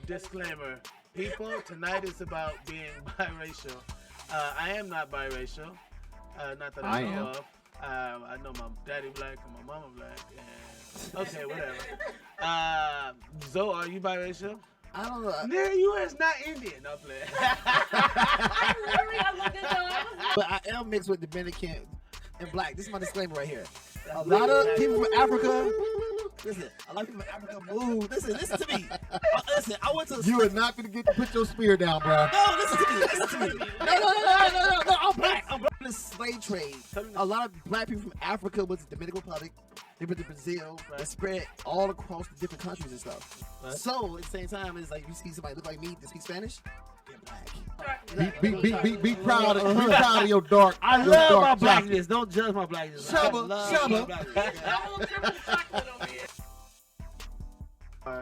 Disclaimer. People, tonight is about being biracial. I am not biracial. Not that I know of. I know my daddy black and my mama black. And okay, whatever. Zoe, are you biracial? I don't know. Nigga, you is not Indian. No, play. I looked at those. But I am mixed with Dominican and black. This is my disclaimer right here. A lot of people from Africa. Listen, a lot of people from Africa move. Listen to me. Listen, I went to. You are not going to get to put your spear down, bro. No, listen to me. Listen to me. No. I'm black. I'm black. The slave trade. A lot of black people from Africa went to the Dominican Republic. They went to Brazil. They spread all across the different countries and stuff. Right. So at the same time, it's like you see somebody look like me that speaks Spanish. They're black. Be proud of your dark. I love my blackness. Don't judge my blackness. Shubba.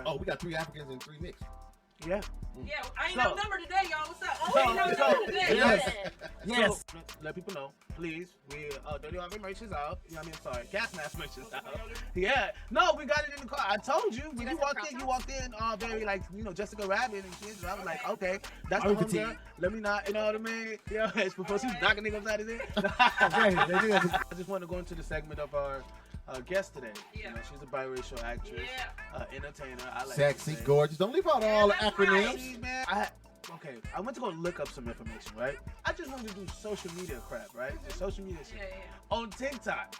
Oh, we got 3 Africans and 3 mixed. Yeah. Yeah, I ain't no number today, y'all. What's up? I ain't no number today. Yes. Let people know, please. We Dirty Harvey merch is out. You know what I mean? Sorry, Gasmasktribe merch is out. Yeah. No, we got it in the car. I told you when you walked in very like Jessica Rabbit and shit. So I was like, okay, that's the homegirl. Let me not, you know what I mean? Yeah, it's before she's knocking niggas upside his head. I just want to go into the segment of our guest today. Yeah. She's a biracial actress, entertainer. I like sexy, gorgeous. Don't leave out all the acronyms. Man, I went to go look up some information, right? I just wanted to do social media crap, right? Just social media shit. Yeah. On TikTok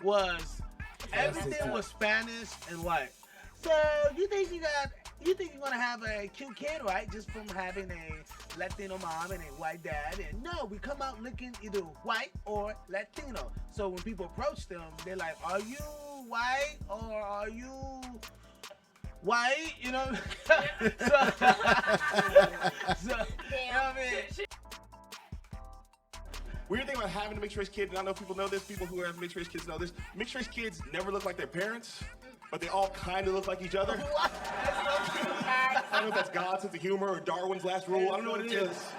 was everything was Spanish and white. So you think you're gonna have a cute kid, right? Just from having a Latino mom and a white dad. And no, we come out looking either white or Latino. So when people approach them, they're like, are you white or are you white? You know? so you know what I mean? Weird thing about having a mixed race kid, and I know people know this, people who have mixed race kids know this, mixed race kids never look like their parents, but they all kind of look like each other. I don't know if that's God's sense of humor or Darwin's last rule. I don't know what it is.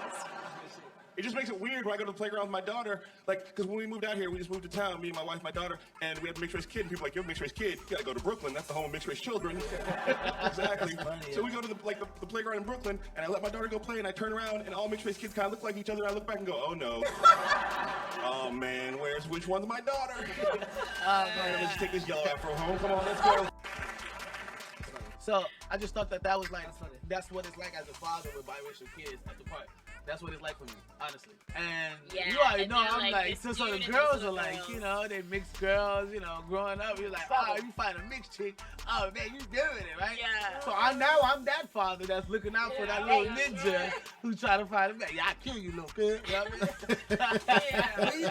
It just makes it weird when I go to the playground with my daughter, like, because when we moved out here, we just moved to town, me and my wife, my daughter, and we have a mixed race kid, and people are like, you're a mixed race kid, you gotta go to Brooklyn, that's the home of mixed race children. Exactly. So we go to the playground in Brooklyn, and I let my daughter go play, and I turn around, and all mixed race kids kind of look like each other, and I look back and go, oh no. Oh man, which one's my daughter? Man, let's take this yellow afro home, come on, let's go. So I just thought that was like, that's what it's like as a father with biracial kids at the park. That's what it's like for me, honestly. And you already know, I'm like, so the girls are like, they mixed girls, growing up, you're like, oh, you find a mixed chick, oh man, you doing it, right? Yeah. So I'm that father that's looking out for that little ninja who's trying to find a man. Yeah, I kill you, little kid. You know what I mean?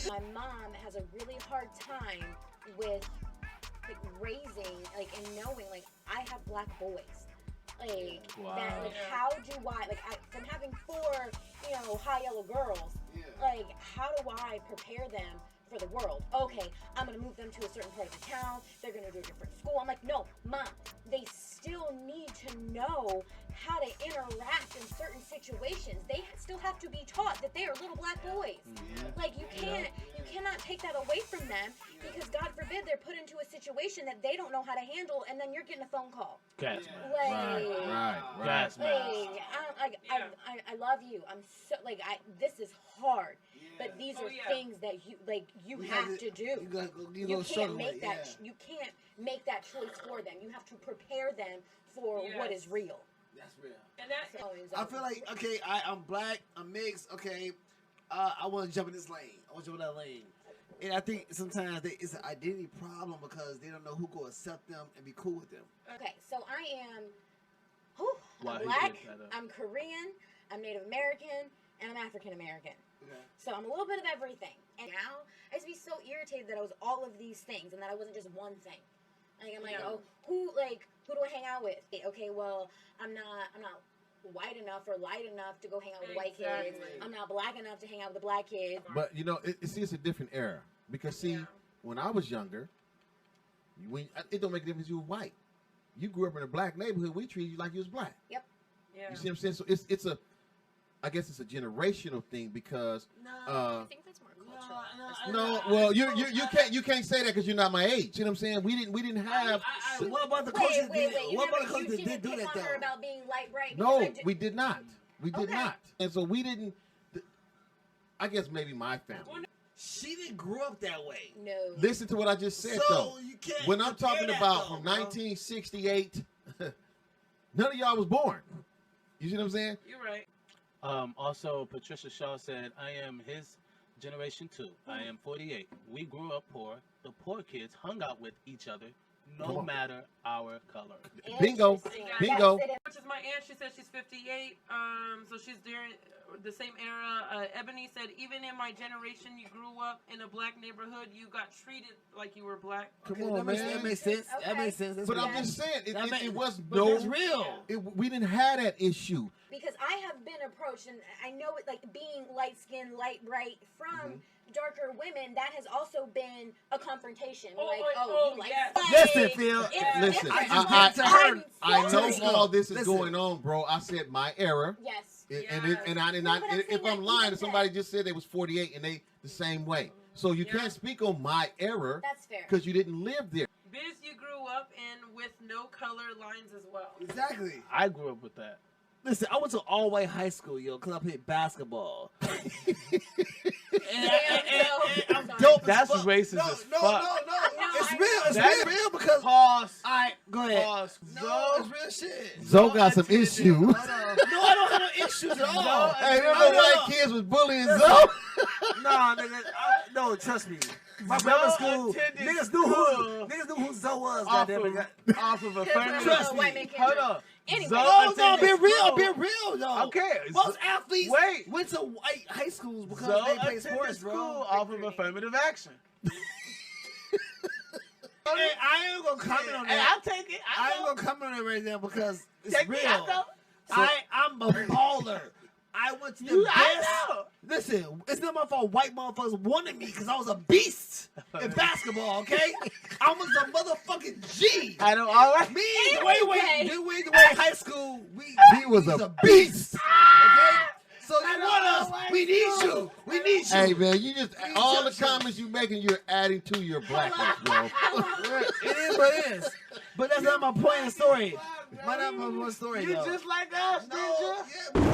My mom has a really hard time with raising, and knowing, I have black boys. That, how do I, from having 4, high yellow girls, how do I prepare them for the world? Okay, I'm going to move them to a certain part of the town, they're going to do a different school. I'm like, no, Mom, they still need to know how to interact in certain situations. They still have to be taught that they are little black boys. Yeah. You cannot take that away from them because God forbid they're put into a situation that they don't know how to handle, and then you're getting a phone call. Right. I love you. I'm so this is hard, but these are things that you have to do. You can't make that. You can't make that choice for them. You have to prepare them for what is real. That's real. And that's I feel like, okay, I'm black, I'm mixed, okay, I want to jump in this lane. I want to jump in that lane. And I think sometimes it's an identity problem because they don't know who will accept them and be cool with them. Okay, so I'm black, I'm Korean, I'm Native American, and I'm African American. Okay. So I'm a little bit of everything. And now I used to be so irritated that I was all of these things and that I wasn't just one thing. Who do I hang out with? Okay, well, I'm not white enough or light enough to go hang out with the white kids. I'm not black enough to hang out with the black kids. But it's a different era because when I was younger, it don't make a difference you were white. You grew up in a black neighborhood. We treated you like you was black. Yep. Yeah. You see what I'm saying? So I guess it's a generational thing because I think that's more cultural. No, well, you can't say that because you're not my age. You know what I'm saying? We didn't have. What about the coaches? Wait. What about the coaches You that did do didn't that pick on her though? about being light bright. No, we did not. We did Okay. not. And so we didn't. I guess maybe my family. She didn't grow up that way. No. Listen to what I just said, So though. you can't. When I'm compare talking that, about though, from bro. 1968, none of y'all was born. You see what I'm saying? You're right. Also, Patricia Shaw said, I am his generation too. I am 48. We grew up poor. The poor kids hung out with each other, no matter our color. Bingo. Interesting. Bingo. Yes, it is. Which is my aunt. She said she's 58. So she's during the same era. Ebony said, even in my generation, you grew up in a black neighborhood. You got treated like you were black. Come Okay, on, that man. makes sense. Okay. That makes sense. That's But real. I'm just saying, it was But no. that's real. We didn't have that issue. Because I have been approached, and I know it, like being light skinned, light bright from darker women, that has also been a confrontation. You like Listen, light. Phil. It's Listen, different. I know Sorry. all this is Listen. going on, bro. I said my era. Yes. And No, but I'm if saying I'm that lying, even somebody just said they was 48 and they the same way. So you can't speak on my era That's fair. because you didn't live there. Biz, you grew up in with no color lines as well. Exactly. I grew up with that. Listen, I went to all white high school, yo, because I played basketball. and I'm dope. That's as fuck. racist No, as no, fuck. no. It's real. It's That's- real because. Pause. All right, go ahead. Pause. No, it's real shit. Zoe got some issues. No, I don't have no issues at all. Hey, remember No, white kids was bullying Zoe? Nah, nigga. No, trust me. My brother school, attended niggas knew who Zoe was. Off Goddamn of, it. off of affirmative. Trust me. White man can't Hold do it. on. Anyway. Zoe No, attended be real, school. be real, though. Okay. Most athletes Wait. went to white high schools because Zoe they played attended sports, school bro. off of affirmative action. Hey, I ain't gonna comment on Hey, that. I'll take it. I I ain't know. gonna comment on it right now because it's Take me. I real. know. I'm a baller. I went to the You, best. I know. Listen, it's not my fault white motherfuckers wanted me because I was a beast in basketball, okay? I was a motherfucking G. I know. All right. Me, the Okay. way high school, He was a beast. Okay? So you want us, we need you. We need you. Hey man, you just all the comments you making, you're adding to your blackness, bro. It is what it is. But that's not my point of the story. Not my point of the story, You though. just like us, No, did you? yeah,